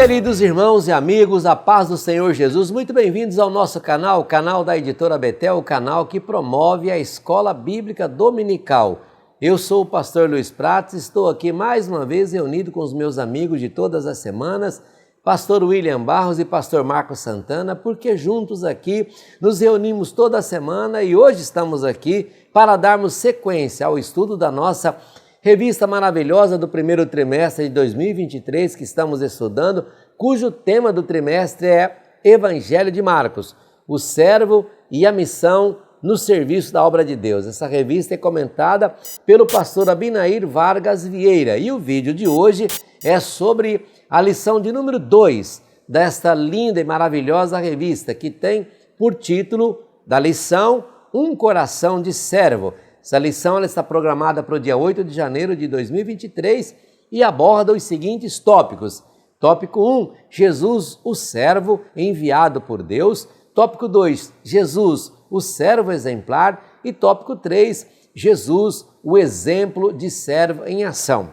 Queridos irmãos e amigos, a paz do Senhor Jesus, muito bem-vindos ao nosso canal, o canal da Editora Betel, o canal que promove a Escola Bíblica Dominical. Eu sou o pastor Luiz Prates, estou aqui mais uma vez reunido com os meus amigos de todas as semanas, pastor William Barros e pastor Marcos Santana, porque juntos aqui nos reunimos toda semana e hoje estamos aqui para darmos sequência ao estudo da nossa revista maravilhosa do primeiro trimestre de 2023 que estamos estudando, cujo tema do trimestre é Evangelho de Marcos, o servo e a missão no serviço da obra de Deus. Essa revista é comentada pelo pastor Abinair Vargas Vieira e o vídeo de hoje é sobre a lição de número 2 desta linda e maravilhosa revista que tem por título da lição Um Coração de Servo. Essa lição ela está programada para o dia 8 de janeiro de 2023 e aborda os seguintes tópicos. Tópico 1, Jesus, o servo enviado por Deus. Tópico 2, Jesus, o servo exemplar. E tópico 3, Jesus, o exemplo de servo em ação.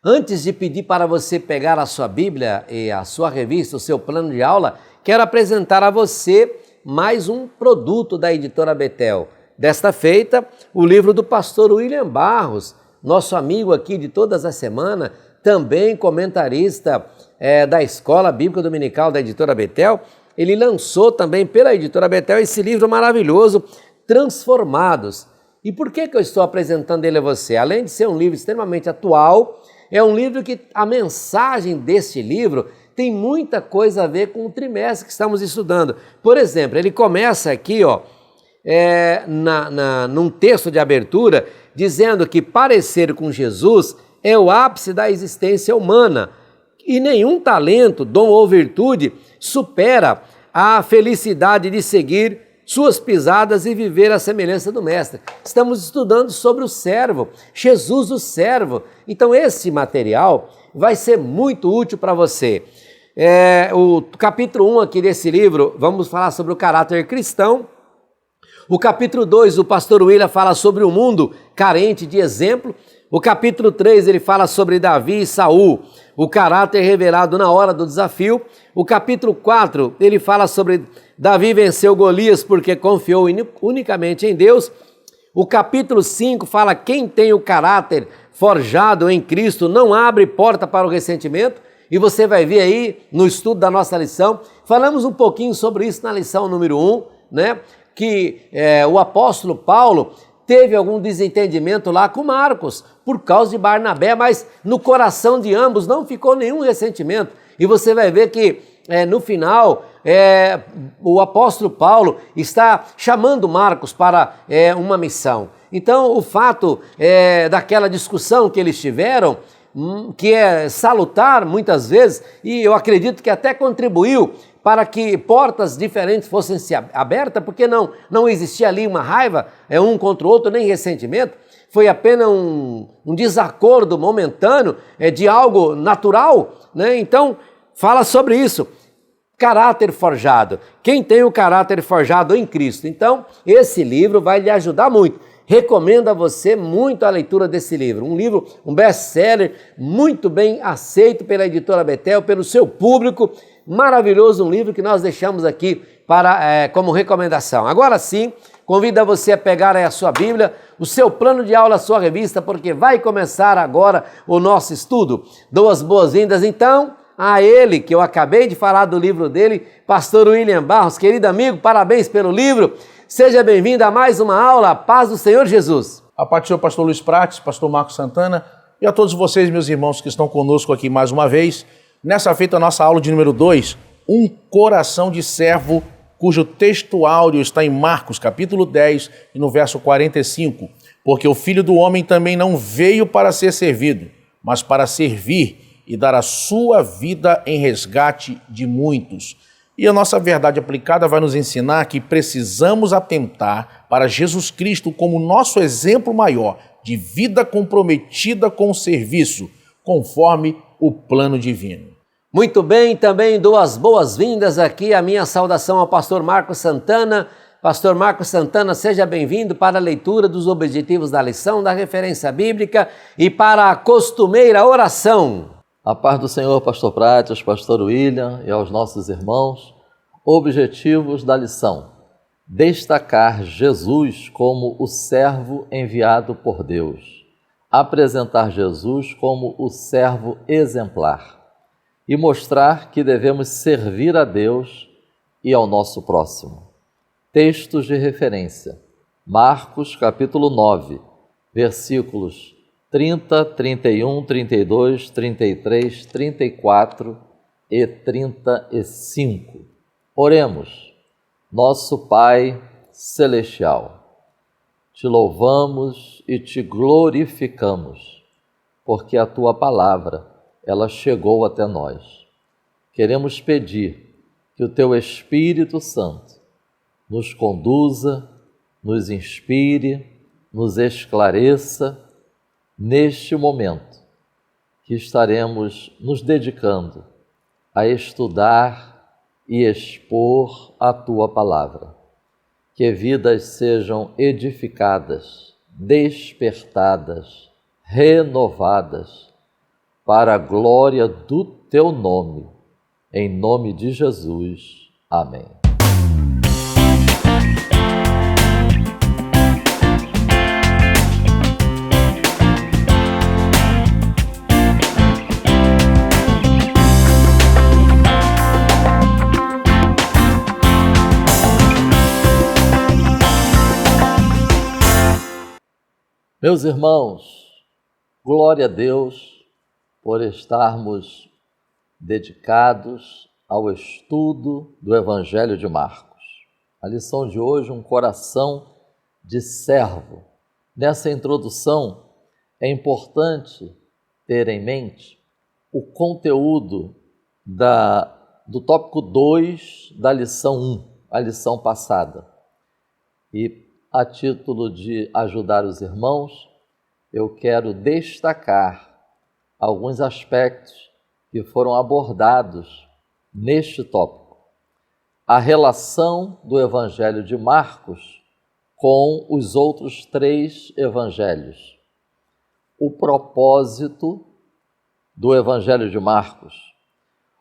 Antes de pedir para você pegar a sua Bíblia e a sua revista, o seu plano de aula, quero apresentar a você mais um produto da Editora Betel. Desta feita, o livro do pastor William Barros, nosso amigo aqui de todas as semanas, também comentarista da Escola Bíblica Dominical da Editora Betel, ele lançou também pela Editora Betel esse livro maravilhoso, Transformados. E por que eu estou apresentando ele a você? Além de ser um livro extremamente atual, é um livro que a mensagem deste livro tem muita coisa a ver com o trimestre que estamos estudando. Por exemplo, ele começa aqui, num texto de abertura, dizendo que parecer com Jesus é o ápice da existência humana e nenhum talento, dom ou virtude supera a felicidade de seguir suas pisadas e viver à semelhança do Mestre. Estamos estudando sobre o servo, Jesus o servo. Então esse material vai ser muito útil para você. O capítulo 1 aqui desse livro, vamos falar sobre o caráter cristão. O capítulo 2, o pastor William fala sobre o mundo carente de exemplo. O capítulo 3, ele fala sobre Davi e Saul, o caráter revelado na hora do desafio. O capítulo 4, ele fala sobre Davi venceu Golias porque confiou unicamente em Deus. O capítulo 5 fala quem tem o caráter forjado em Cristo não abre porta para o ressentimento. E você vai ver aí no estudo da nossa lição, falamos um pouquinho sobre isso na lição número 1, né? Que o apóstolo Paulo teve algum desentendimento lá com Marcos, por causa de Barnabé, mas no coração de ambos não ficou nenhum ressentimento. E você vai ver que no final o apóstolo Paulo está chamando Marcos para uma missão. Então o fato daquela discussão que eles tiveram, que é salutar muitas vezes, e eu acredito que até contribuiu para que portas diferentes fossem se abertas, porque não existia ali uma raiva um contra o outro, nem ressentimento, foi apenas um desacordo momentâneo de algo natural, né? Então, fala sobre isso, caráter forjado, quem tem o caráter forjado em Cristo. Então, esse livro vai lhe ajudar muito. Recomendo a você muito a leitura desse livro, um best-seller, muito bem aceito pela Editora Betel, pelo seu público, maravilhoso, um livro que nós deixamos aqui como recomendação. Agora sim, convido você a pegar aí a sua Bíblia, o seu plano de aula, a sua revista, porque vai começar agora o nosso estudo. Dou as boas-vindas então a ele, que eu acabei de falar do livro dele, pastor William Barros, querido amigo, parabéns pelo livro. Seja bem-vindo a mais uma aula, paz do Senhor Jesus. A paz do Senhor, pastor Luiz Prates, pastor Marcos Santana e a todos vocês, meus irmãos que estão conosco aqui mais uma vez, nessa feita a nossa aula de número 2, Um Coração de Servo, cujo texto áureo está em Marcos, capítulo 10, e no verso 45. Porque o Filho do Homem também não veio para ser servido, mas para servir e dar a sua vida em resgate de muitos. E a nossa verdade aplicada vai nos ensinar que precisamos atentar para Jesus Cristo como nosso exemplo maior de vida comprometida com o serviço, conforme o plano divino. Muito bem, também dou as boas-vindas aqui, a minha saudação ao pastor Marcos Santana. Pastor Marcos Santana, seja bem-vindo para a leitura dos objetivos da lição, da referência bíblica e para a costumeira oração. A paz do Senhor, pastor Prátios, pastor William e aos nossos irmãos. Objetivos da lição: destacar Jesus como o servo enviado por Deus, apresentar Jesus como o servo exemplar e mostrar que devemos servir a Deus e ao nosso próximo. Textos de referência: Marcos capítulo 9, versículos 30, 31, 32, 33, 34 e 35. Oremos. Nosso Pai Celestial, te louvamos e te glorificamos, porque a Tua palavra, ela chegou até nós. Queremos pedir que o Teu Espírito Santo nos conduza, nos inspire, nos esclareça neste momento que estaremos nos dedicando a estudar e expor a Tua palavra. Que vidas sejam edificadas, despertadas, renovadas para a glória do Teu nome. Em nome de Jesus. Amém. Meus irmãos, glória a Deus por estarmos dedicados ao estudo do Evangelho de Marcos. A lição de hoje, um coração de servo. Nessa introdução, é importante ter em mente o conteúdo do tópico 2 da lição 1, a lição passada. E a título de ajudar os irmãos, eu quero destacar alguns aspectos que foram abordados neste tópico. A relação do Evangelho de Marcos com os outros 3 evangelhos. O propósito do Evangelho de Marcos.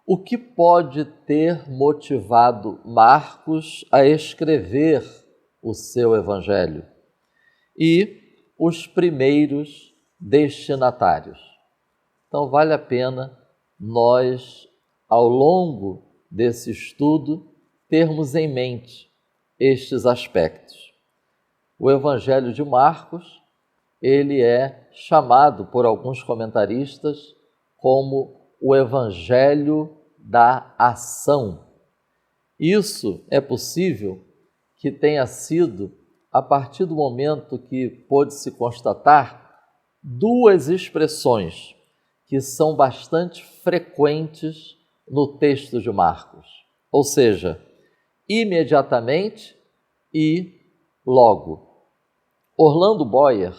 O que pode ter motivado Marcos a escrever o seu evangelho, e os primeiros destinatários. Então vale a pena nós, ao longo desse estudo, termos em mente estes aspectos. O Evangelho de Marcos, ele é chamado por alguns comentaristas como o Evangelho da ação. Isso é possível que tenha sido a partir do momento que pôde-se constatar 2 expressões que são bastante frequentes no texto de Marcos, ou seja, imediatamente e logo. Orlando Boyer,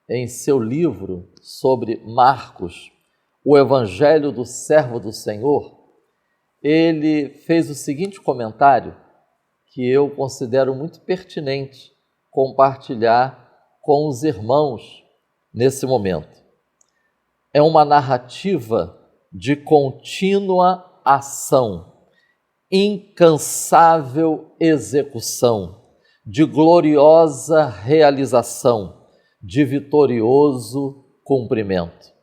em seu livro sobre Marcos, o Evangelho do Servo do Senhor, ele fez o seguinte comentário que eu considero muito pertinente compartilhar com os irmãos nesse momento. É uma narrativa de contínua ação, incansável execução, de gloriosa realização, de vitorioso cumprimento.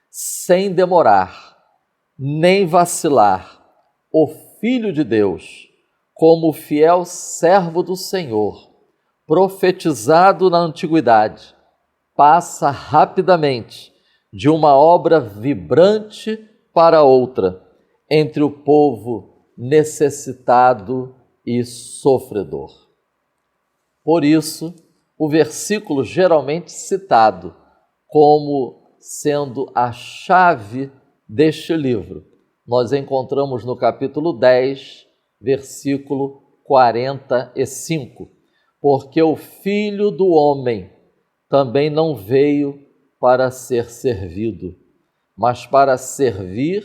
Sem demorar, nem vacilar, o Filho de Deus, como fiel servo do Senhor, profetizado na antiguidade, passa rapidamente de uma obra vibrante para outra, entre o povo necessitado e sofredor. Por isso, o versículo geralmente citado como sendo a chave deste livro, nós encontramos no capítulo 10, versículo 45, porque o Filho do Homem também não veio para ser servido, mas para servir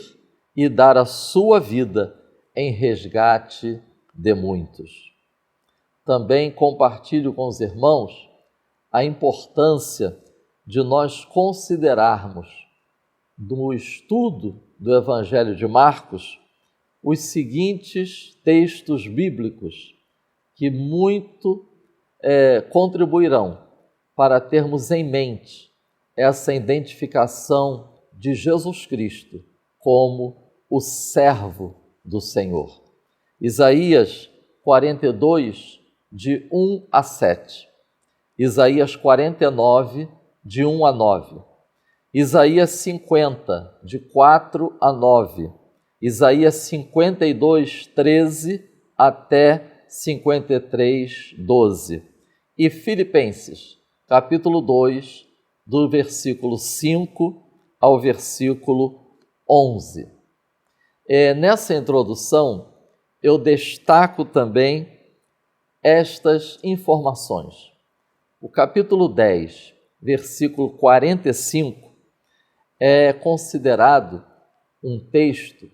e dar a sua vida em resgate de muitos. Também compartilho com os irmãos a importância de nós considerarmos do estudo do Evangelho de Marcos os seguintes textos bíblicos que muito contribuirão para termos em mente essa identificação de Jesus Cristo como o servo do Senhor. Isaías 42, de 1 a 7. Isaías 49, de 1 a 9. Isaías 50, de 4 a 9. Isaías 52, 13 até 53, 12. E Filipenses, capítulo 2, do versículo 5 ao versículo 11. Nessa introdução, eu destaco também estas informações. O capítulo 10, versículo 45, é considerado um texto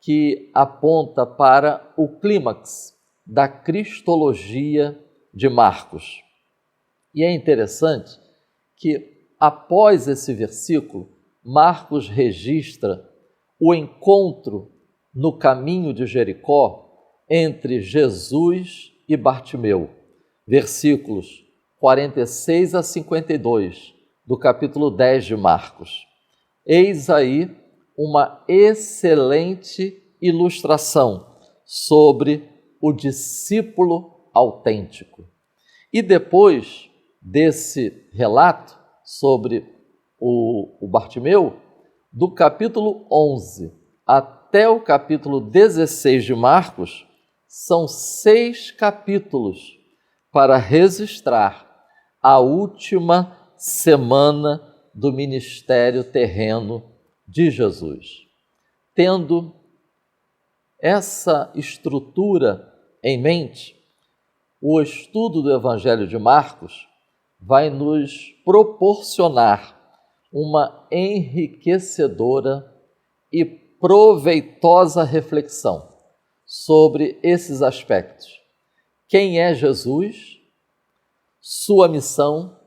que aponta para o clímax da cristologia de Marcos. E é interessante que, após esse versículo, Marcos registra o encontro no caminho de Jericó entre Jesus e Bartimeu, versículos 46 a 52 do capítulo 10 de Marcos. Eis aí uma excelente ilustração sobre o discípulo autêntico. E depois desse relato sobre o Bartimeu, do capítulo 11 até o capítulo 16 de Marcos, são 6 capítulos para registrar a última semana do ministério terreno de Jesus. Tendo essa estrutura em mente, o estudo do Evangelho de Marcos vai nos proporcionar uma enriquecedora e proveitosa reflexão sobre esses aspectos. Quem é Jesus? Sua missão,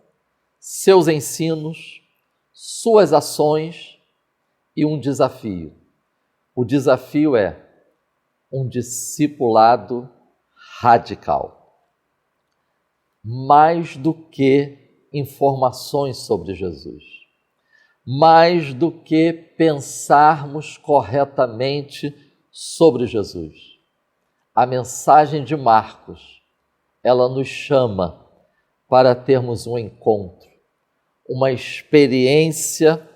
seus ensinos, suas ações e um desafio. O desafio é um discipulado radical. Mais do que informações sobre Jesus, mais do que pensarmos corretamente sobre Jesus. A mensagem de Marcos, ela nos chama para termos um encontro, uma experiência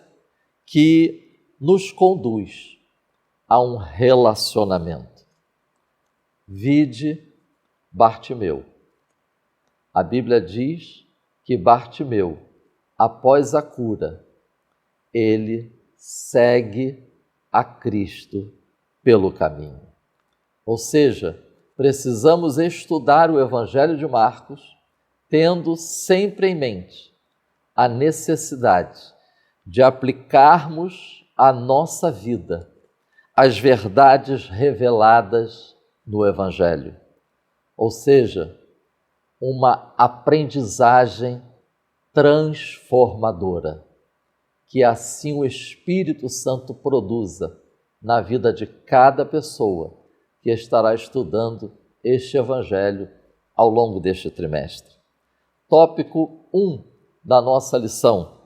que nos conduz a um relacionamento. Vide Bartimeu. A Bíblia diz que Bartimeu, após a cura, ele segue a Cristo pelo caminho. Ou seja, precisamos estudar o Evangelho de Marcos, tendo sempre em mente a necessidade de aplicarmos à nossa vida as verdades reveladas no Evangelho. Ou seja, uma aprendizagem transformadora, que assim o Espírito Santo produza na vida de cada pessoa que estará estudando este Evangelho ao longo deste trimestre. Tópico 1 da nossa lição: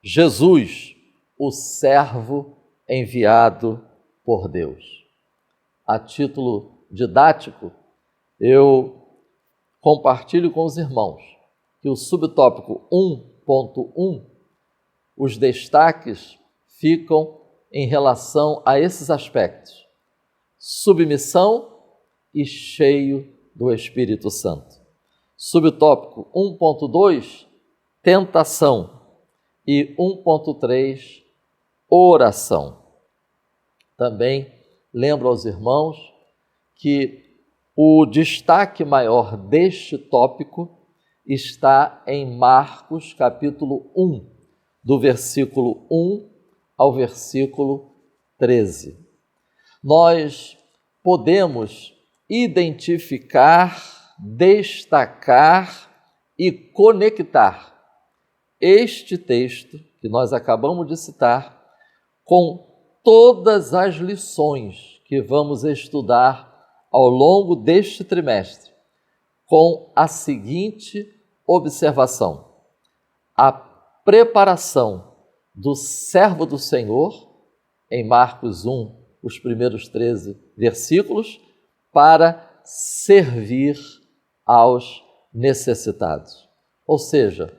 Jesus, o servo enviado por Deus. A título didático, eu compartilho com os irmãos que o subtópico 1.1, os destaques ficam em relação a esses aspectos: submissão e cheio do Espírito Santo. Subtópico 1.2, tentação, e 1.3, oração. Também lembro aos irmãos que o destaque maior deste tópico está em Marcos capítulo 1, do versículo 1 ao versículo 13. Nós podemos identificar, destacar e conectar este texto que nós acabamos de citar com todas as lições que vamos estudar ao longo deste trimestre, com a seguinte observação: a preparação do servo do Senhor, em Marcos 1, os primeiros 13 versículos, para servir aos necessitados. Ou seja,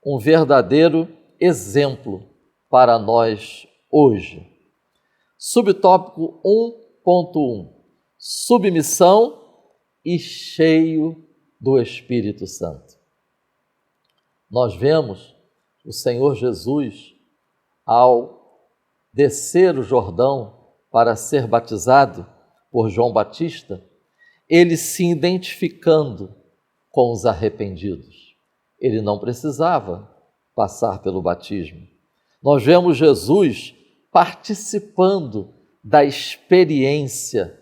um verdadeiro exemplo para nós hoje. Subtópico 1.1: submissão e cheio do Espírito Santo. Nós vemos o Senhor Jesus, ao descer o Jordão para ser batizado por João Batista, ele se identificando com os arrependidos. Ele não precisava passar pelo batismo. Nós vemos Jesus participando da experiência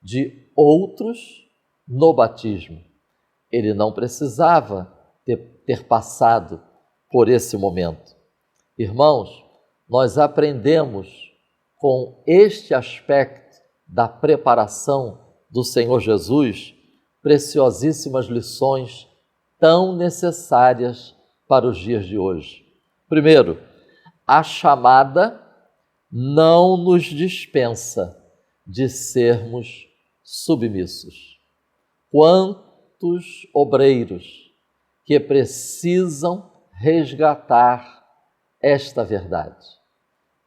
de outros no batismo. Ele não precisava ter passado por esse momento. Irmãos, nós aprendemos com este aspecto da preparação do Senhor Jesus preciosíssimas lições tão necessárias para os dias de hoje. Primeiro, a chamada não nos dispensa de sermos submissos. Quantos obreiros que precisam resgatar esta verdade?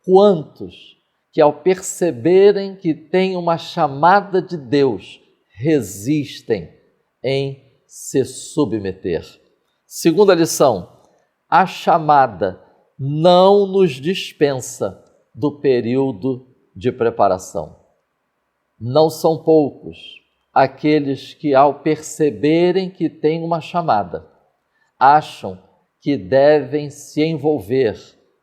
Quantos que, ao perceberem que têm uma chamada de Deus, resistem em se submeter? Segunda lição: a chamada não nos dispensa do período de preparação. Não são poucos aqueles que, ao perceberem que têm uma chamada, acham que devem se envolver,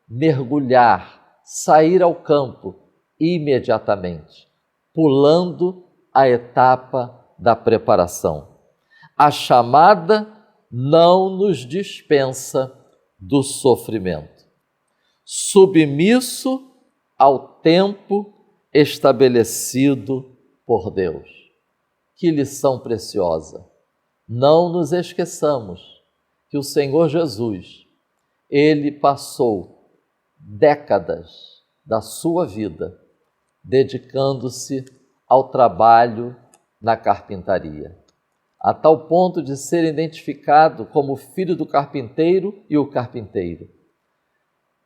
mergulhar, sair ao campo imediatamente, pulando a etapa da preparação. A chamada não nos dispensa do sofrimento. Submisso ao tempo estabelecido por Deus. Que lição preciosa! Não nos esqueçamos que o Senhor Jesus, ele passou décadas da sua vida dedicando-se ao trabalho na carpintaria, a tal ponto de ser identificado como filho do carpinteiro e o carpinteiro.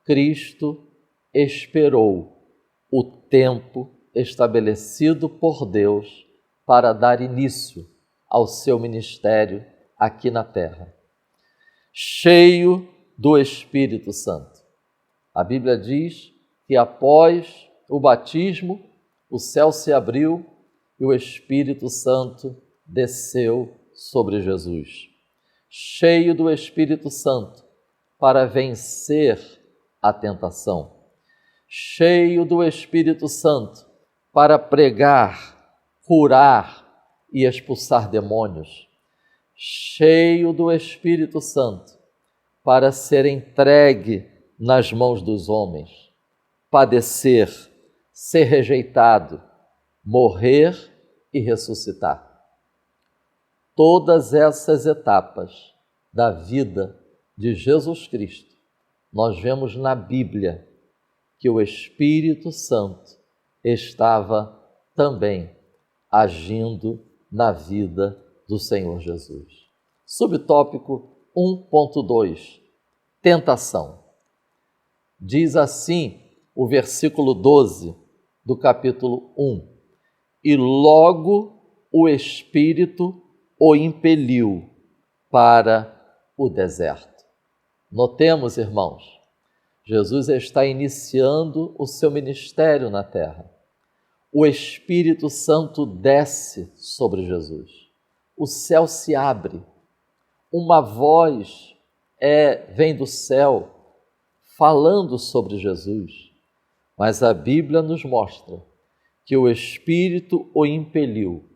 Cristo esperou o tempo estabelecido por Deus para dar início ao seu ministério aqui na terra. Cheio do Espírito Santo. A Bíblia diz que após o batismo, o céu se abriu e o Espírito Santo desceu sobre Jesus. Cheio do Espírito Santo para vencer a tentação. Cheio do Espírito Santo para pregar, curar e expulsar demônios. Cheio do Espírito Santo para ser entregue nas mãos dos homens, padecer, ser rejeitado, morrer e ressuscitar. Todas essas etapas da vida de Jesus Cristo, nós vemos na Bíblia que o Espírito Santo estava também agindo na vida do Senhor Jesus. Subtópico 1.2: tentação. Diz assim o versículo 12 do capítulo 1: e logo o Espírito o impeliu para o deserto. Notemos, irmãos, Jesus está iniciando o seu ministério na terra. O Espírito Santo desce sobre Jesus. O céu se abre. Uma voz vem do céu falando sobre Jesus. Mas a Bíblia nos mostra que o Espírito o impeliu.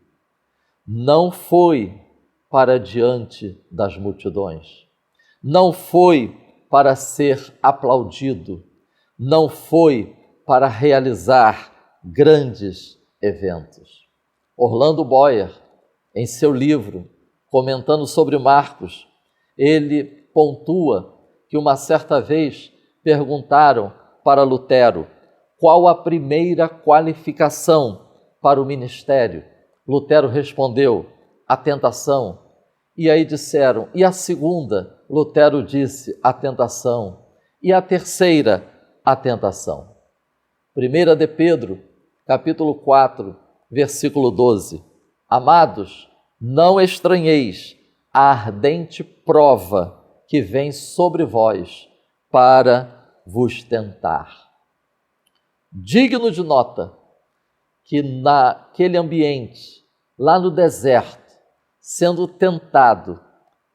Não foi para diante das multidões. Não foi para ser aplaudido. Não foi para realizar grandes eventos. Orlando Boyer, em seu livro, comentando sobre Marcos, ele pontua que uma certa vez perguntaram para Lutero qual a primeira qualificação para o ministério. Lutero respondeu: a tentação. E aí disseram: e a segunda? Lutero disse: a tentação. E a terceira? A tentação. 1 de Pedro, capítulo 4, versículo 12. Amados, não estranheis a ardente prova que vem sobre vós para vos tentar. Digno de nota que naquele ambiente, lá no deserto, sendo tentado,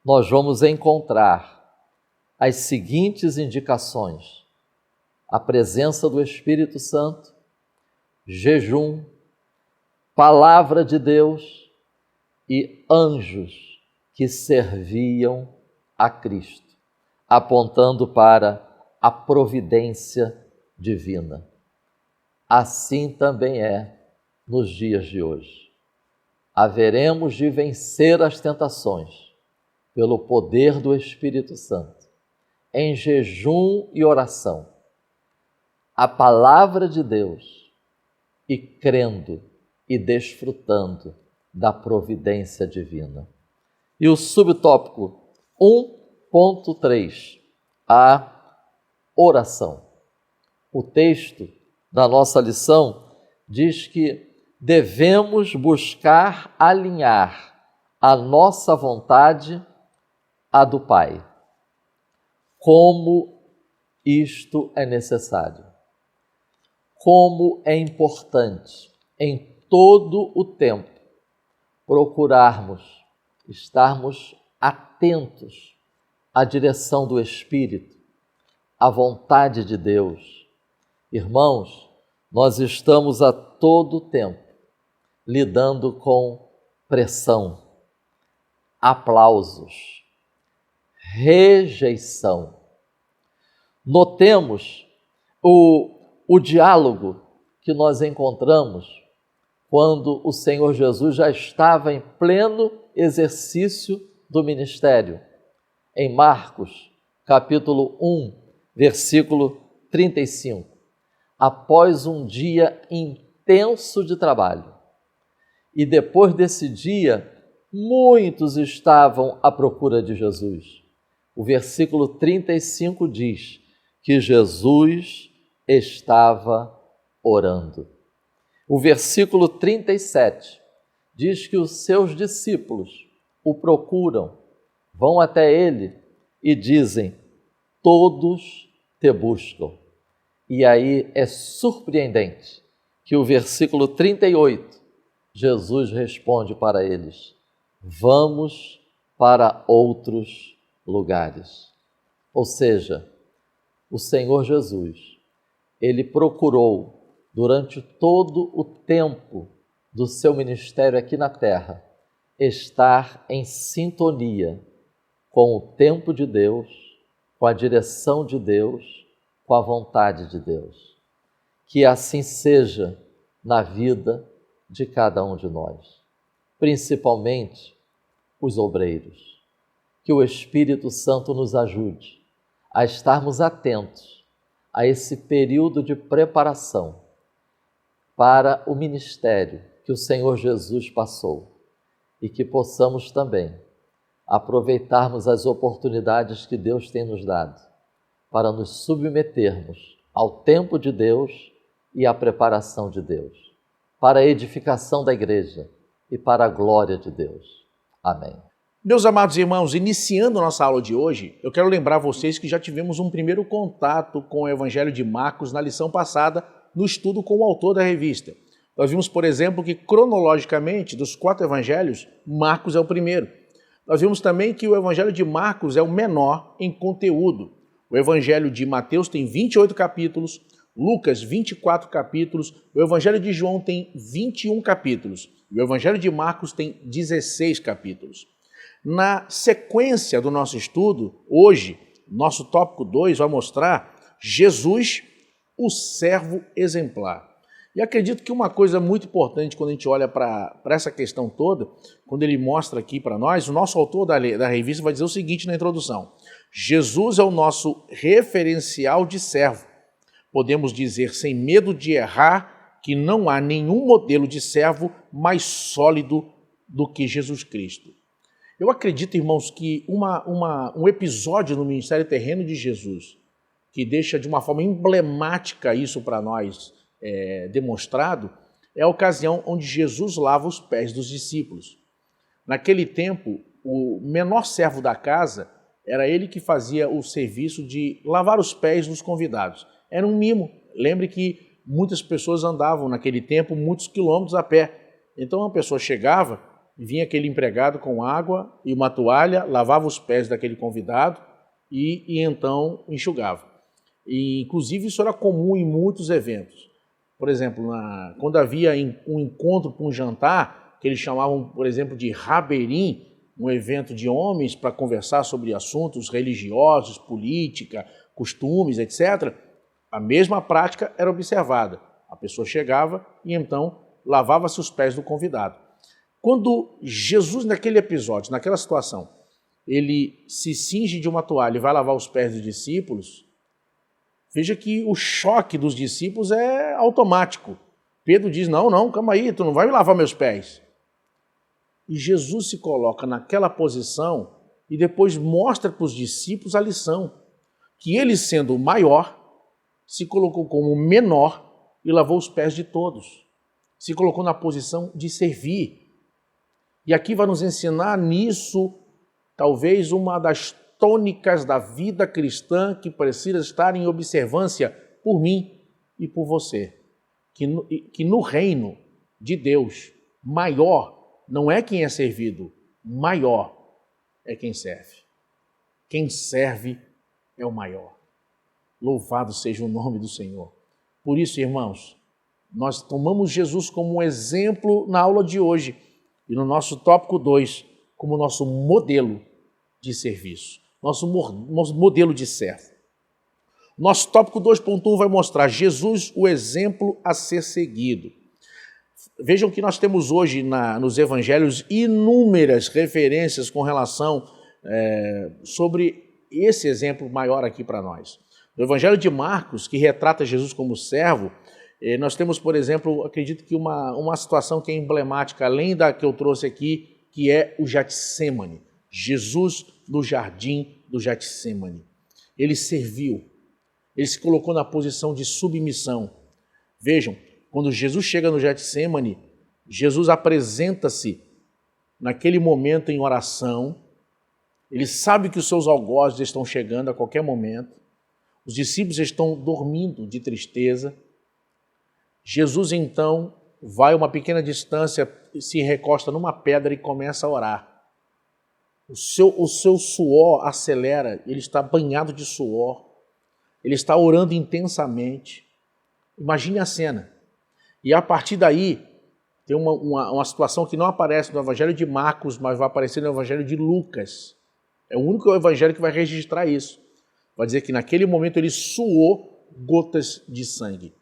nós vamos encontrar as seguintes indicações: a presença do Espírito Santo, jejum, palavra de Deus e anjos que serviam a Cristo, apontando para a providência divina. Assim também é nos dias de hoje. Haveremos de vencer as tentações pelo poder do Espírito Santo, em jejum e oração, a palavra de Deus e crendo e desfrutando da providência divina. E o subtópico 1.3, a oração. O texto da nossa lição diz que devemos buscar alinhar a nossa vontade à do Pai. Como isto é necessário. Como é importante em todo o tempo procurarmos, estarmos atentos à direção do Espírito, à vontade de Deus. Irmãos, nós estamos a todo tempo lidando com pressão, aplausos, rejeição. Notemos o diálogo que nós encontramos quando o Senhor Jesus já estava em pleno exercício do ministério. Em Marcos, capítulo 1, versículo 35. Após um dia intenso de trabalho, e depois desse dia, muitos estavam à procura de Jesus. O versículo 35 diz que Jesus estava orando. O versículo 37 diz que os seus discípulos o procuram, vão até ele e dizem: todos te buscam. E aí é surpreendente que o versículo 38, Jesus responde para eles: vamos para outros lugares. Ou seja, o Senhor Jesus, ele procurou durante todo o tempo do seu ministério aqui na terra estar em sintonia com o tempo de Deus, com a direção de Deus, com a vontade de Deus. Que assim seja na vida de cada um de nós, principalmente os obreiros. Que o Espírito Santo nos ajude a estarmos atentos a esse período de preparação para o ministério que o Senhor Jesus passou e que possamos também aproveitarmos as oportunidades que Deus tem nos dado para nos submetermos ao tempo de Deus e à preparação de Deus, para a edificação da igreja e para a glória de Deus. Amém. Meus amados irmãos, iniciando a nossa aula de hoje, eu quero lembrar vocês que já tivemos um primeiro contato com o Evangelho de Marcos na lição passada, no estudo com o autor da revista. Nós vimos, por exemplo, que cronologicamente, dos 4 evangelhos, Marcos é o primeiro. Nós vimos também que o Evangelho de Marcos é o menor em conteúdo. O Evangelho de Mateus tem 28 capítulos, Lucas 24 capítulos, o Evangelho de João tem 21 capítulos e o Evangelho de Marcos tem 16 capítulos. Na sequência do nosso estudo, hoje, nosso tópico 2 vai mostrar Jesus o servo exemplar. E acredito que uma coisa muito importante quando a gente olha para essa questão toda, quando ele mostra aqui para nós, o nosso autor da revista vai dizer o seguinte na introdução: Jesus é o nosso referencial de servo. Podemos dizer sem medo de errar que não há nenhum modelo de servo mais sólido do que Jesus Cristo. Eu acredito, irmãos, que um episódio no ministério terreno de Jesus, que deixa de uma forma emblemática isso para nós demonstrado, é a ocasião onde Jesus lava os pés dos discípulos. Naquele tempo, o menor servo da casa era ele que fazia o serviço de lavar os pés dos convidados. Era um mimo. Lembre que muitas pessoas andavam naquele tempo muitos quilômetros a pé. Então a pessoa chegava, vinha aquele empregado com água e uma toalha, lavava os pés daquele convidado e então enxugava. E, inclusive, isso era comum em muitos eventos. Por exemplo, quando havia um encontro para um jantar, que eles chamavam, por exemplo, de Raberim, um evento de homens para conversar sobre assuntos religiosos, política, costumes, etc., a mesma prática era observada. A pessoa chegava e então lavava-se os pés do convidado. Quando Jesus, naquele episódio, naquela situação, ele se cinge de uma toalha e vai lavar os pés dos discípulos, veja que o choque dos discípulos é automático. Pedro diz, não, calma aí, tu não vai me lavar meus pés. E Jesus se coloca naquela posição e depois mostra para os discípulos a lição, que ele, sendo o maior, se colocou como menor e lavou os pés de todos. Se colocou na posição de servir. E aqui vai nos ensinar nisso, talvez uma das tônicas da vida cristã que precisa estar em observância por mim e por você. Que no reino de Deus, maior não é quem é servido, maior é quem serve. Quem serve é o maior. Louvado seja o nome do Senhor. Por isso, irmãos, nós tomamos Jesus como um exemplo na aula de hoje e no nosso tópico 2 como nosso modelo de serviço, nosso modelo de servo. Nosso tópico 2.1 vai mostrar Jesus, o exemplo a ser seguido. Vejam que nós temos hoje nos evangelhos inúmeras referências com relação sobre esse exemplo maior aqui para nós. No Evangelho de Marcos, que retrata Jesus como servo, nós temos, por exemplo, acredito que uma situação que é emblemática, além da que eu trouxe aqui, que é o Getsêmani. Jesus no jardim do Getsêmani. Ele serviu, ele se colocou na posição de submissão. Vejam, quando Jesus chega no Getsêmani, Jesus apresenta-se naquele momento em oração, ele sabe que os seus algozes estão chegando a qualquer momento, os discípulos estão dormindo de tristeza. Jesus, então, vai uma pequena distância, se recosta numa pedra e começa a orar. O seu suor acelera, ele está banhado de suor, ele está orando intensamente. Imagine a cena. E a partir daí, tem uma situação que não aparece no Evangelho de Marcos, mas vai aparecer no Evangelho de Lucas. É o único evangelho que vai registrar isso. Vai dizer que naquele momento ele suou gotas de sangue.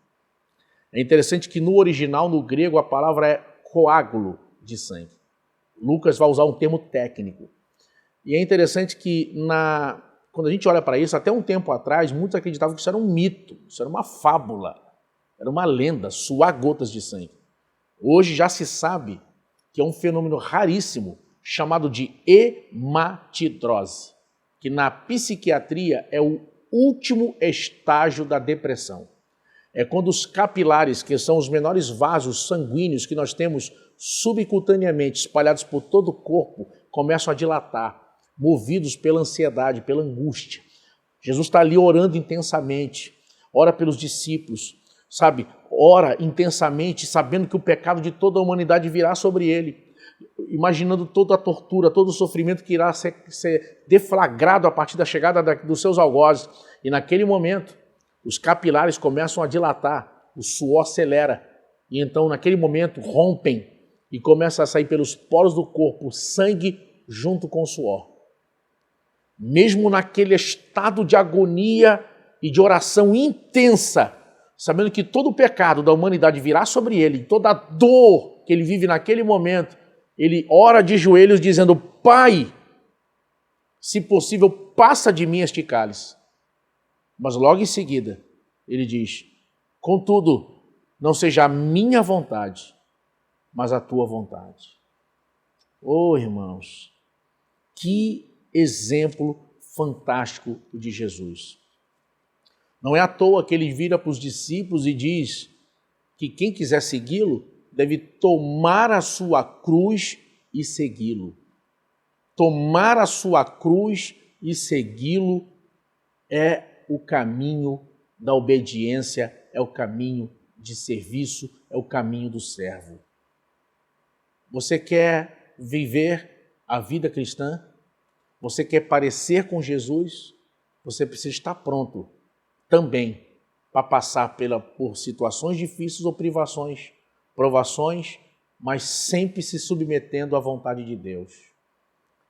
É interessante que no original, no grego, a palavra é coágulo de sangue. Lucas vai usar um termo técnico. E é interessante que quando a gente olha para isso, até um tempo atrás, muitos acreditavam que isso era um mito, isso era uma fábula, era uma lenda, suar gotas de sangue. Hoje já se sabe que é um fenômeno raríssimo chamado de hematidrose, que na psiquiatria é o último estágio da depressão. É quando os capilares, que são os menores vasos sanguíneos que nós temos subcutaneamente espalhados por todo o corpo, começam a dilatar, movidos pela ansiedade, pela angústia. Jesus está ali orando intensamente, ora pelos discípulos, sabe? Ora intensamente, sabendo que o pecado de toda a humanidade virá sobre ele, imaginando toda a tortura, todo o sofrimento que irá ser deflagrado a partir da chegada dos seus algozes. E naquele momento, os capilares começam a dilatar, o suor acelera, e então naquele momento rompem e começa a sair pelos poros do corpo sangue junto com o suor. Mesmo naquele estado de agonia e de oração intensa, sabendo que todo o pecado da humanidade virá sobre ele, toda a dor que ele vive naquele momento, ele ora de joelhos dizendo: Pai, se possível, passa de mim este cálice. Mas logo em seguida, ele diz: contudo, não seja a minha vontade, mas a tua vontade. Oh, irmãos, que exemplo fantástico o de Jesus. Não é à toa que ele vira para os discípulos e diz que quem quiser segui-lo deve tomar a sua cruz e segui-lo. Tomar a sua cruz e segui-lo é o caminho da obediência, é o caminho de serviço, é o caminho do servo. Você quer viver a vida cristã? Você quer parecer com Jesus? Você precisa estar pronto também para passar por situações difíceis ou provações, mas sempre se submetendo à vontade de Deus.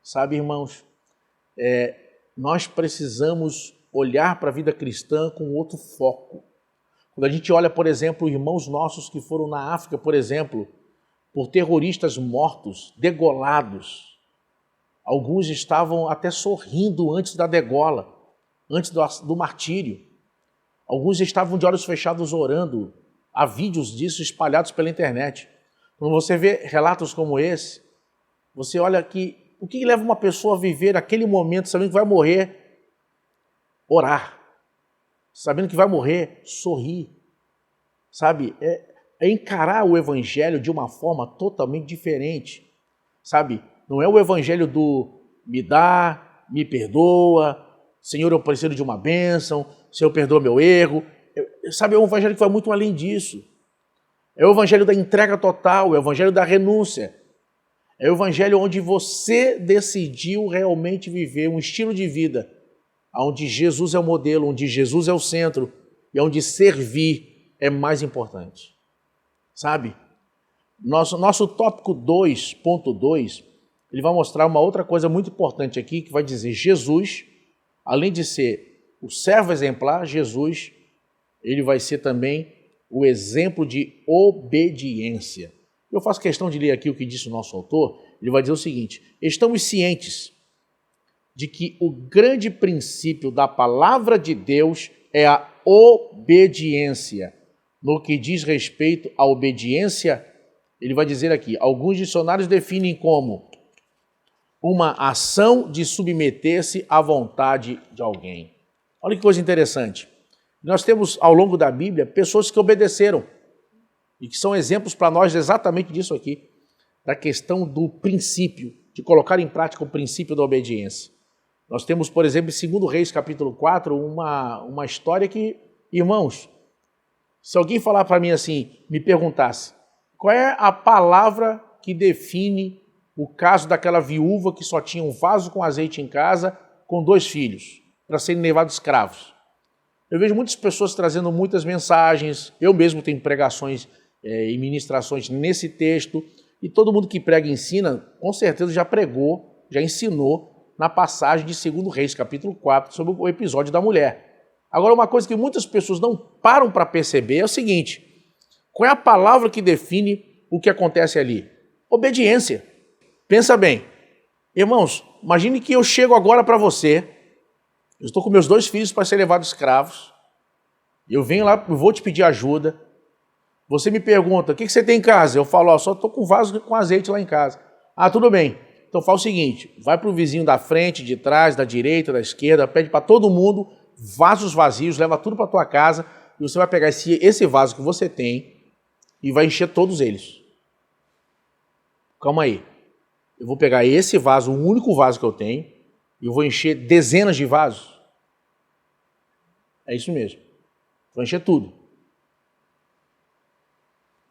Sabe, irmãos, nós precisamos olhar para a vida cristã com outro foco. Quando a gente olha, por exemplo, irmãos nossos que foram na África, por exemplo, por terroristas mortos, degolados, alguns estavam até sorrindo antes da degola, antes do martírio. Alguns estavam de olhos fechados orando. Há vídeos disso espalhados pela internet. Quando você vê relatos como esse, você olha que o que leva uma pessoa a viver aquele momento, sabendo que vai morrer? Orar. Sabendo que vai morrer, sorrir. Sabe? É encarar o evangelho de uma forma totalmente diferente. Sabe? Não é o evangelho do me dá, me perdoa, Senhor, eu preciso de uma bênção, Senhor, perdoa meu erro. Sabe, é um evangelho que vai muito além disso. É o evangelho da entrega total, é o evangelho da renúncia. É o evangelho onde você decidiu realmente viver um estilo de vida onde Jesus é o modelo, onde Jesus é o centro e onde servir é mais importante. Sabe? Nosso tópico 2.2, ele vai mostrar uma outra coisa muito importante aqui, que vai dizer Jesus, além de ser o servo exemplar, Jesus, ele vai ser também o exemplo de obediência. Eu faço questão de ler aqui o que disse o nosso autor. Ele vai dizer o seguinte: estamos cientes de que o grande princípio da palavra de Deus é a obediência. No que diz respeito à obediência, ele vai dizer aqui, alguns dicionários definem como uma ação de submeter-se à vontade de alguém. Olha que coisa interessante. Nós temos, ao longo da Bíblia, pessoas que obedeceram e que são exemplos para nós exatamente disso aqui, da questão do princípio, de colocar em prática o princípio da obediência. Nós temos, por exemplo, em 2 Reis, capítulo 4, uma história que, irmãos, se alguém falar para mim assim, me perguntasse, qual é a palavra que define o caso daquela viúva que só tinha um vaso com azeite em casa, com 2 filhos, para serem levados escravos? Eu vejo muitas pessoas trazendo muitas mensagens, eu mesmo tenho pregações e ministrações nesse texto, e todo mundo que prega e ensina, com certeza já pregou, já ensinou na passagem de 2 Reis, capítulo 4, sobre o episódio da mulher. Agora, uma coisa que muitas pessoas não param para perceber é o seguinte: qual é a palavra que define o que acontece ali? Obediência. Pensa bem. Irmãos, imagine que eu chego agora para você, eu estou com meus 2 filhos para ser levados escravos, eu venho lá, eu vou te pedir ajuda, você me pergunta, o que você tem em casa? Eu falo, só estou com vaso com azeite lá em casa. Ah, tudo bem. Então fala o seguinte, vai para o vizinho da frente, de trás, da direita, da esquerda, pede para todo mundo vasos vazios, leva tudo para tua casa e você vai pegar esse vaso que você tem e vai encher todos eles. Calma aí. Eu vou pegar esse vaso, o único vaso que eu tenho, e eu vou encher dezenas de vasos. É isso mesmo. Vou encher tudo.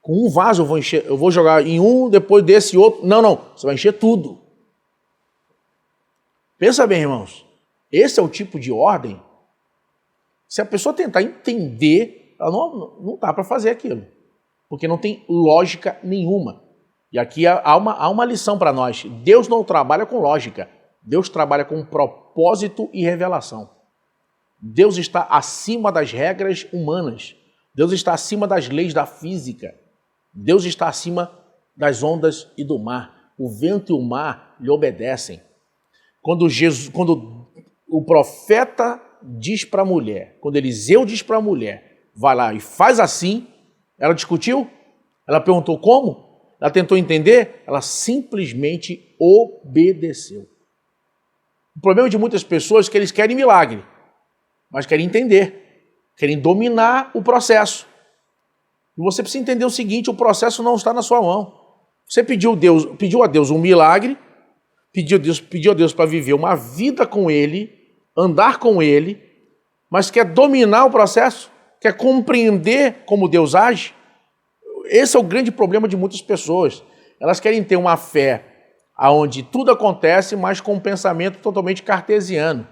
Com um vaso eu vou jogar em um, depois desse outro. Não, você vai encher tudo. Pensa bem, irmãos. Esse é o tipo de ordem. Se a pessoa tentar entender, ela não dá para fazer aquilo. Porque não tem lógica nenhuma. E aqui há uma lição para nós. Deus não trabalha com lógica. Deus trabalha com propósito e revelação. Deus está acima das regras humanas. Deus está acima das leis da física. Deus está acima das ondas e do mar. O vento e o mar lhe obedecem. Quando o profeta diz para a mulher, quando Eliseu diz para a mulher, vai lá e faz assim, ela discutiu? Ela perguntou como? Ela tentou entender? Ela simplesmente obedeceu. O problema de muitas pessoas é que eles querem milagre, mas querem entender, querem dominar o processo. E você precisa entender o seguinte, o processo não está na sua mão. Você pediu a Deus um milagre, pediu a Deus para viver uma vida com Ele, andar com Ele, mas quer dominar o processo, quer compreender como Deus age. Esse é o grande problema de muitas pessoas. Elas querem ter uma fé onde tudo acontece, mas com um pensamento totalmente cartesiano.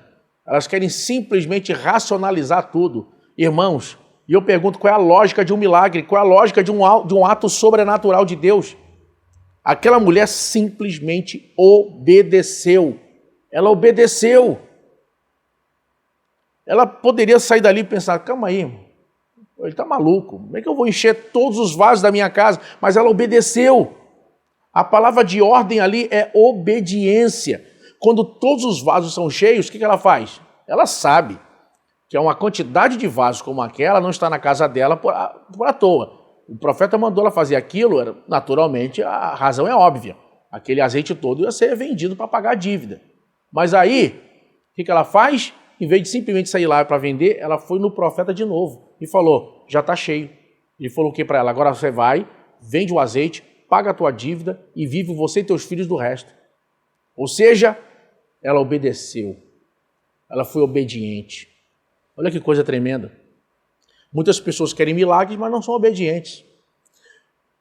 Elas querem simplesmente racionalizar tudo. Irmãos, e eu pergunto qual é a lógica de um milagre, qual é a lógica de um ato sobrenatural de Deus? Aquela mulher simplesmente obedeceu. Ela obedeceu. Ela poderia sair dali e pensar, calma aí, irmão, ele está maluco, como é que eu vou encher todos os vasos da minha casa? Mas ela obedeceu. A palavra de ordem ali é obediência. Quando todos os vasos são cheios, o que ela faz? Ela sabe que uma quantidade de vasos como aquela não está na casa dela por à toa. O profeta mandou ela fazer aquilo, naturalmente a razão é óbvia. Aquele azeite todo ia ser vendido para pagar a dívida. Mas aí, o que ela faz? Em vez de simplesmente sair lá para vender, ela foi no profeta de novo e falou, já está cheio. Ele falou o que para ela? Agora você vai, vende o azeite, paga a tua dívida e vive você e teus filhos do resto. Ou seja, ela obedeceu. Ela foi obediente. Olha que coisa tremenda. Muitas pessoas querem milagres, mas não são obedientes.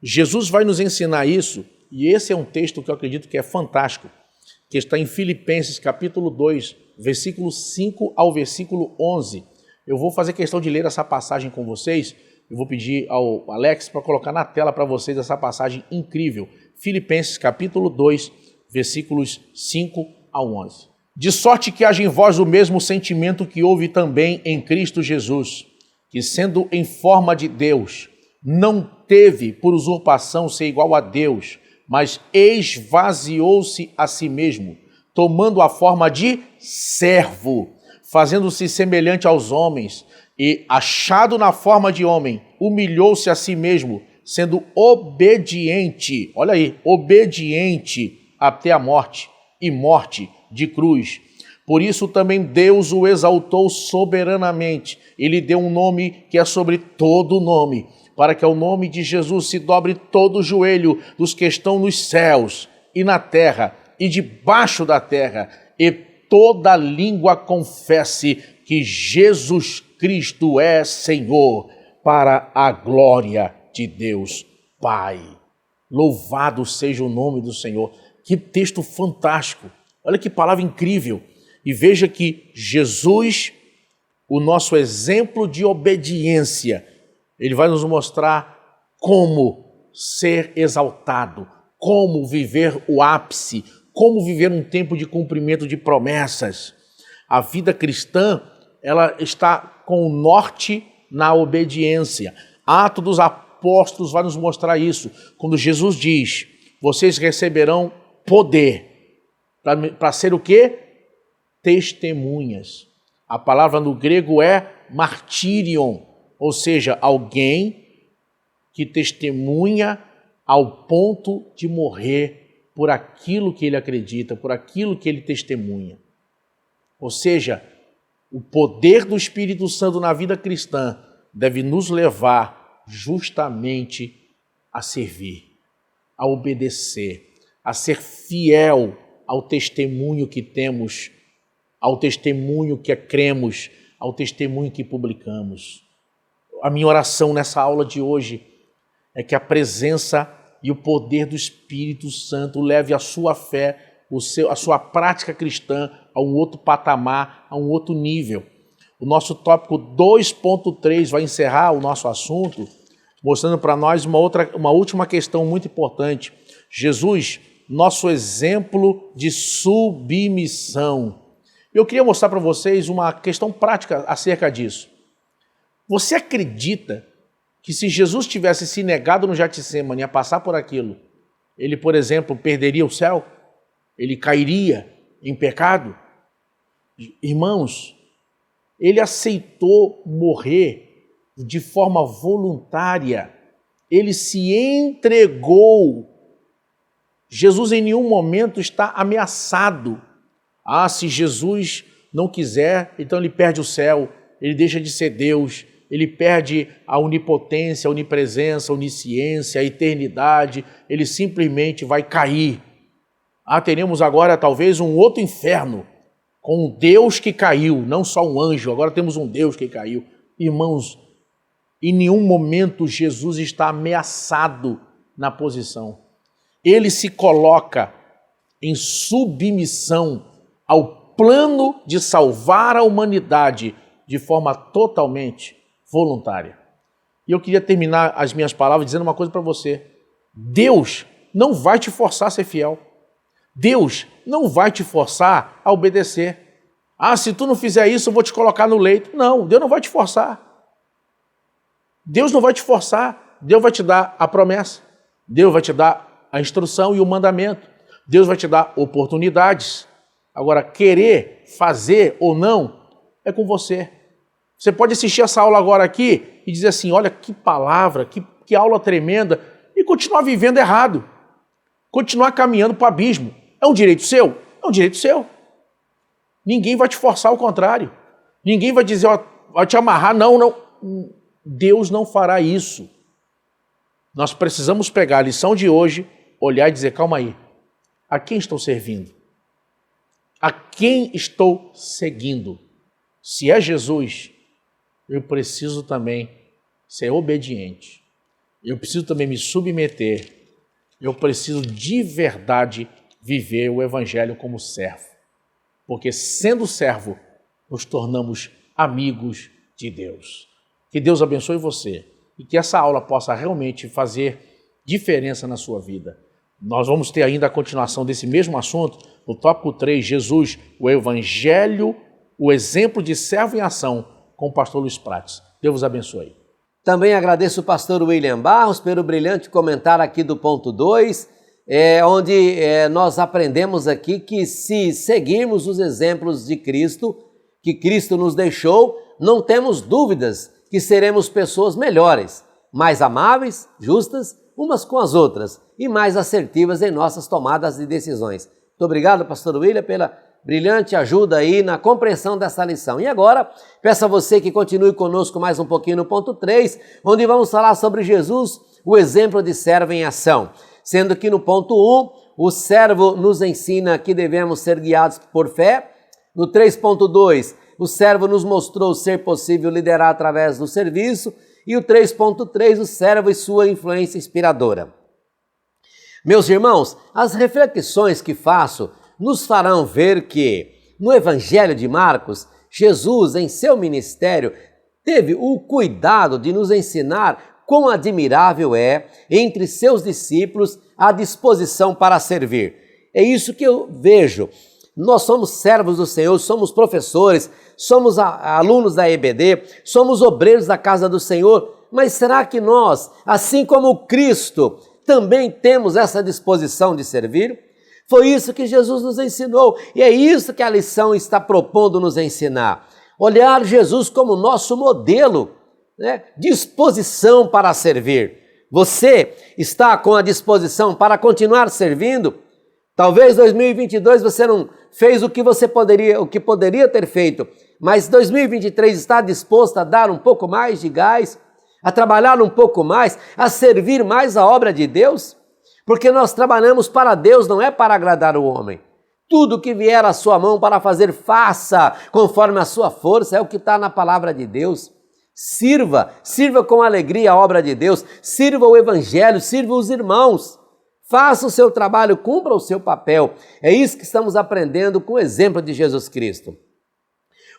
Jesus vai nos ensinar isso, e esse é um texto que eu acredito que é fantástico, que está em Filipenses capítulo 2, versículo 5 ao versículo 11. Eu vou fazer questão de ler essa passagem com vocês. Eu vou pedir ao Alex para colocar na tela para vocês essa passagem incrível. Filipenses capítulo 2, versículos 5 ao 11. De sorte que haja em vós o mesmo sentimento que houve também em Cristo Jesus, que sendo em forma de Deus, não teve por usurpação ser igual a Deus, mas esvaziou-se a si mesmo, tomando a forma de servo, fazendo-se semelhante aos homens, e, achado na forma de homem, humilhou-se a si mesmo, sendo obediente, olha aí, obediente até a morte, e morte de cruz. Por isso também Deus o exaltou soberanamente, e lhe deu um nome que é sobre todo nome, para que ao nome de Jesus se dobre todo o joelho dos que estão nos céus e na terra e debaixo da terra, e toda língua confesse que Jesus Cristo é Senhor, para a glória de Deus Pai. Louvado seja o nome do Senhor. Que texto fantástico. Olha que palavra incrível. E veja que Jesus, o nosso exemplo de obediência, ele vai nos mostrar como ser exaltado, como viver o ápice, como viver um tempo de cumprimento de promessas. A vida cristã, ela está com o norte na obediência. Atos dos Apóstolos vai nos mostrar isso. Quando Jesus diz, vocês receberão poder para ser o quê? Testemunhas. A palavra no grego é martírion, ou seja, alguém que testemunha ao ponto de morrer por aquilo que ele acredita, por aquilo que ele testemunha. Ou seja, o poder do Espírito Santo na vida cristã deve nos levar justamente a servir, a obedecer, a ser fiel ao testemunho que temos, ao testemunho que cremos, ao testemunho que publicamos. A minha oração nessa aula de hoje é que a presença e o poder do Espírito Santo leve a sua fé, a sua prática cristã a um outro patamar, a um outro nível. O nosso tópico 2.3 vai encerrar o nosso assunto, mostrando para nós uma última questão muito importante. Jesus, nosso exemplo de submissão. Eu queria mostrar para vocês uma questão prática acerca disso. Você acredita que se Jesus tivesse se negado no Getsemane a passar por aquilo, ele, por exemplo, perderia o céu? Ele cairia em pecado? Irmãos, ele aceitou morrer de forma voluntária. Ele se entregou. Jesus em nenhum momento está ameaçado. Ah, se Jesus não quiser, então ele perde o céu, ele deixa de ser Deus, ele perde a onipotência, a onipresença, a onisciência, a eternidade, ele simplesmente vai cair. Ah, teremos agora talvez um outro inferno, com um Deus que caiu, não só um anjo, agora temos um Deus que caiu. Irmãos, em nenhum momento Jesus está ameaçado na posição. Ele se coloca em submissão ao plano de salvar a humanidade de forma totalmente voluntária. E eu queria terminar as minhas palavras dizendo uma coisa para você. Deus não vai te forçar a ser fiel. Deus não vai te forçar a obedecer. Ah, se tu não fizer isso, eu vou te colocar no leito. Não, Deus não vai te forçar. Deus não vai te forçar. Deus vai te dar a promessa. Deus vai te dar a instrução e o mandamento. Deus vai te dar oportunidades. Agora, querer fazer ou não é com você. Você pode assistir essa aula agora aqui e dizer assim, olha que palavra, que aula tremenda, e continuar vivendo errado. Continuar caminhando para o abismo. É um direito seu? É um direito seu. Ninguém vai te forçar ao contrário. Ninguém vai dizer, ó, vai te amarrar. Não, não. Deus não fará isso. Nós precisamos pegar a lição de hoje, olhar e dizer, calma aí, a quem estou servindo? A quem estou seguindo? Se é Jesus, eu preciso também ser obediente. Eu preciso também me submeter. Eu preciso de verdade viver o Evangelho como servo. Porque sendo servo, nos tornamos amigos de Deus. Que Deus abençoe você e que essa aula possa realmente fazer diferença na sua vida. Nós vamos ter ainda a continuação desse mesmo assunto, no tópico 3, Jesus, o Evangelho, o exemplo de servo em ação, com o pastor Luiz Prates. Deus vos abençoe. Também agradeço o pastor William Barros pelo brilhante comentário aqui do ponto 2, onde nós aprendemos aqui que se seguirmos os exemplos de Cristo, que Cristo nos deixou, não temos dúvidas que seremos pessoas melhores, mais amáveis, justas, umas com as outras e mais assertivas em nossas tomadas de decisões. Muito obrigado, pastor William, pela brilhante ajuda aí na compreensão dessa lição. E agora, peço a você que continue conosco mais um pouquinho no ponto 3, onde vamos falar sobre Jesus, o exemplo de servo em ação. Sendo que no ponto 1, o servo nos ensina que devemos ser guiados por fé. No 3.2, o servo nos mostrou ser possível liderar através do serviço. E o 3.3, o servo e sua influência inspiradora. Meus irmãos, as reflexões que faço nos farão ver que, no Evangelho de Marcos, Jesus, em seu ministério, teve o cuidado de nos ensinar quão admirável é, entre seus discípulos, a disposição para servir. É isso que eu vejo. Nós somos servos do Senhor, somos professores, somos alunos da EBD, somos obreiros da casa do Senhor, mas será que nós, assim como Cristo, também temos essa disposição de servir? Foi isso que Jesus nos ensinou e é isso que a lição está propondo nos ensinar. Olhar Jesus como nosso modelo, né? Disposição para servir. Você está com a disposição para continuar servindo? Talvez 2022 você não fez o que poderia ter feito, mas 2023 está disposto a dar um pouco mais de gás, a trabalhar um pouco mais, a servir mais a obra de Deus? Porque nós trabalhamos para Deus, não é para agradar o homem. Tudo que vier à sua mão para fazer, faça conforme a sua força, é o que está na palavra de Deus. Sirva com alegria a obra de Deus, sirva o Evangelho, sirva os irmãos. Faça o seu trabalho, cumpra o seu papel. É isso que estamos aprendendo com o exemplo de Jesus Cristo.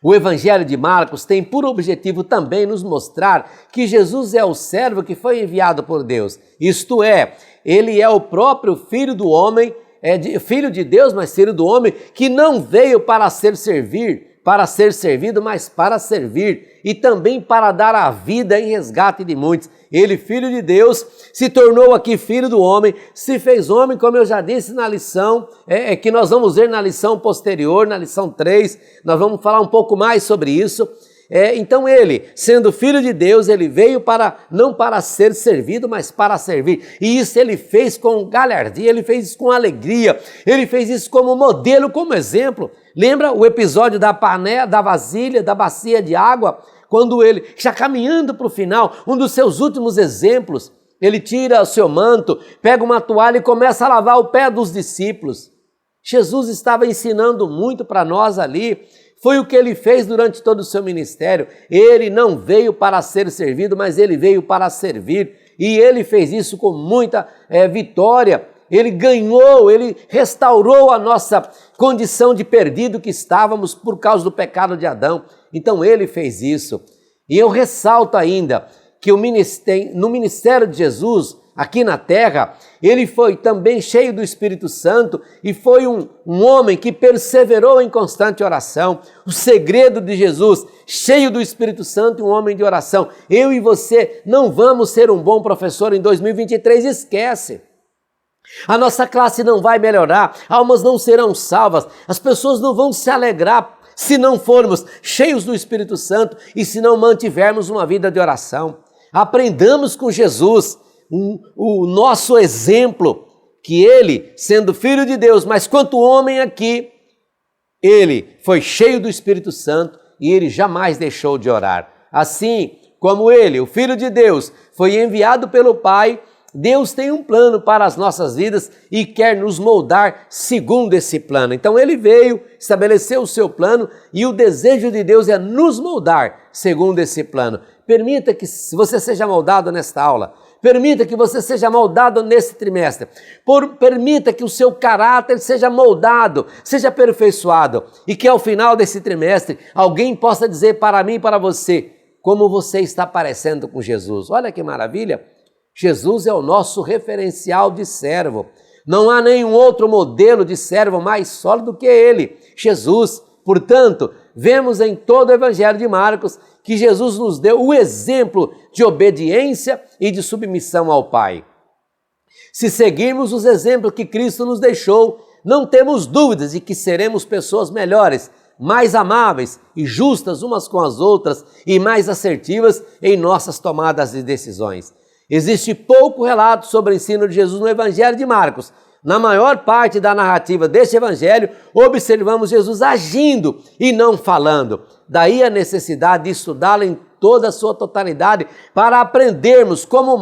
O Evangelho de Marcos tem por objetivo também nos mostrar que Jesus é o servo que foi enviado por Deus. Isto é, ele é o próprio Filho do homem, Filho de Deus, mas Filho do homem, que não veio para ser servido, mas para servir e também para dar a vida em resgate de muitos. Ele, filho de Deus, se tornou aqui filho do homem, se fez homem, como eu já disse na lição, que nós vamos ver na lição posterior, na lição 3, nós vamos falar um pouco mais sobre isso. Então ele, sendo filho de Deus, ele veio não para ser servido, mas para servir. E isso ele fez com galhardia, ele fez isso com alegria, ele fez isso como modelo, como exemplo. Lembra o episódio da panela, da vasilha, da bacia de água? Quando ele, já caminhando para o final, um dos seus últimos exemplos, ele tira o seu manto, pega uma toalha e começa a lavar o pé dos discípulos. Jesus estava ensinando muito para nós ali. Foi o que ele fez durante todo o seu ministério. Ele não veio para ser servido, mas ele veio para servir. E ele fez isso com muita vitória. Ele ganhou, ele restaurou a nossa condição de perdido que estávamos por causa do pecado de Adão. Então ele fez isso. E eu ressalto ainda que no ministério de Jesus, aqui na terra, ele foi também cheio do Espírito Santo e foi um homem que perseverou em constante oração. O segredo de Jesus, cheio do Espírito Santo e um homem de oração. Eu e você não vamos ser um bom professor em 2023, esquece. A nossa classe não vai melhorar, almas não serão salvas, as pessoas não vão se alegrar se não formos cheios do Espírito Santo e se não mantivermos uma vida de oração. Aprendamos com Jesus, o nosso exemplo, que ele, sendo filho de Deus, mas quanto homem aqui, ele foi cheio do Espírito Santo e ele jamais deixou de orar. Assim como ele, o Filho de Deus, foi enviado pelo Pai, Deus tem um plano para as nossas vidas e quer nos moldar segundo esse plano. Então ele veio, estabeleceu o seu plano e o desejo de Deus é nos moldar segundo esse plano. Permita que você seja moldado nesta aula. Permita que você seja moldado nesse trimestre. Permita que o seu caráter seja moldado, seja aperfeiçoado. E que ao final desse trimestre alguém possa dizer para mim e para você como você está parecendo com Jesus. Olha que maravilha! Jesus é o nosso referencial de servo. Não há nenhum outro modelo de servo mais sólido que ele, Jesus. Portanto, vemos em todo o Evangelho de Marcos que Jesus nos deu o exemplo de obediência e de submissão ao Pai. Se seguirmos os exemplos que Cristo nos deixou, não temos dúvidas de que seremos pessoas melhores, mais amáveis e justas umas com as outras e mais assertivas em nossas tomadas de decisões. Existe pouco relato sobre o ensino de Jesus no Evangelho de Marcos. Na maior parte da narrativa deste Evangelho, observamos Jesus agindo e não falando. Daí a necessidade de estudá-lo em toda a sua totalidade para aprendermos com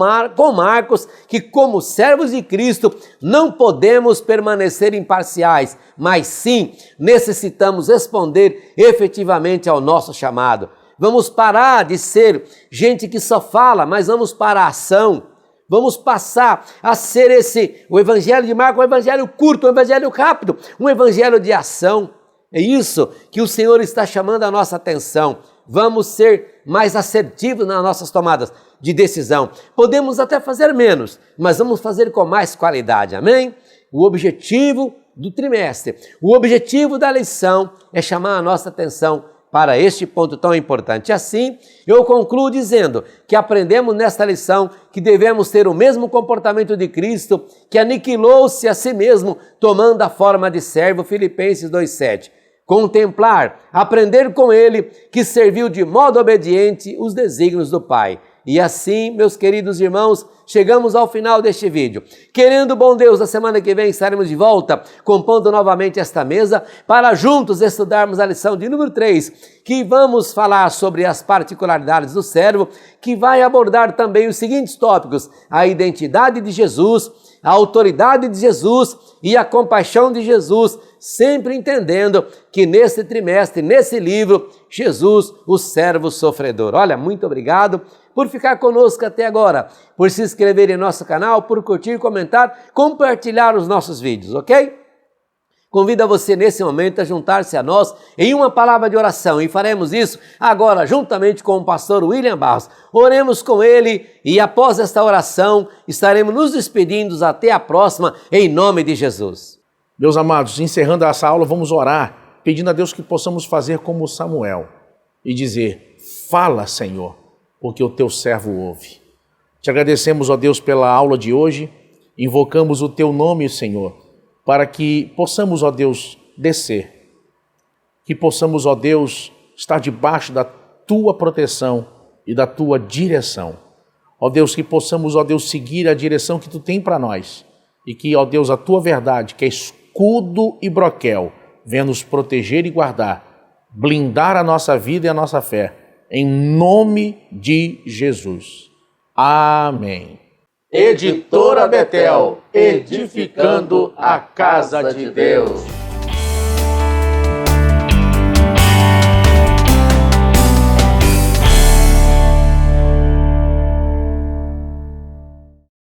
Marcos que, como servos de Cristo, não podemos permanecer imparciais, mas sim necessitamos responder efetivamente ao nosso chamado. Vamos parar de ser gente que só fala, mas vamos para a ação. Vamos passar a ser o Evangelho de Marcos, um evangelho curto, um evangelho rápido, um evangelho de ação. É isso que o Senhor está chamando a nossa atenção. Vamos ser mais assertivos nas nossas tomadas de decisão. Podemos até fazer menos, mas vamos fazer com mais qualidade, amém? O objetivo do trimestre, o objetivo da lição é chamar a nossa atenção para este ponto tão importante. Assim, eu concluo dizendo que aprendemos nesta lição que devemos ter o mesmo comportamento de Cristo, que aniquilou-se a si mesmo, tomando a forma de servo, Filipenses 2,7. Contemplar, aprender com ele, que serviu de modo obediente os desígnios do Pai. E assim, meus queridos irmãos, chegamos ao final deste vídeo. Querendo bom Deus, na semana que vem estaremos de volta, compondo novamente esta mesa, para juntos estudarmos a lição de número 3, que vamos falar sobre as particularidades do servo, que vai abordar também os seguintes tópicos: a identidade de Jesus, a autoridade de Jesus e a compaixão de Jesus, sempre entendendo que nesse trimestre, nesse livro, Jesus, o servo sofredor. Olha, muito obrigado por ficar conosco até agora, por se inscrever em nosso canal, por curtir, comentar, compartilhar os nossos vídeos, ok? Convido a você nesse momento a juntar-se a nós em uma palavra de oração e faremos isso agora juntamente com o pastor William Barros. Oremos com ele e após esta oração estaremos nos despedindo até a próxima em nome de Jesus. Meus amados, encerrando essa aula, vamos orar, pedindo a Deus que possamos fazer como Samuel e dizer: fala, Senhor, porque o teu servo ouve. Te agradecemos, ó Deus, pela aula de hoje. Invocamos o Teu nome, Senhor, para que possamos, ó Deus, descer. Que possamos, ó Deus, estar debaixo da Tua proteção e da Tua direção. Ó Deus, que possamos, ó Deus, seguir a direção que Tu tem para nós. E que, ó Deus, a Tua verdade, que é escudo e broquel, venha nos proteger e guardar, blindar a nossa vida e a nossa fé. Em nome de Jesus. Amém. Editora Betel, edificando a casa de Deus.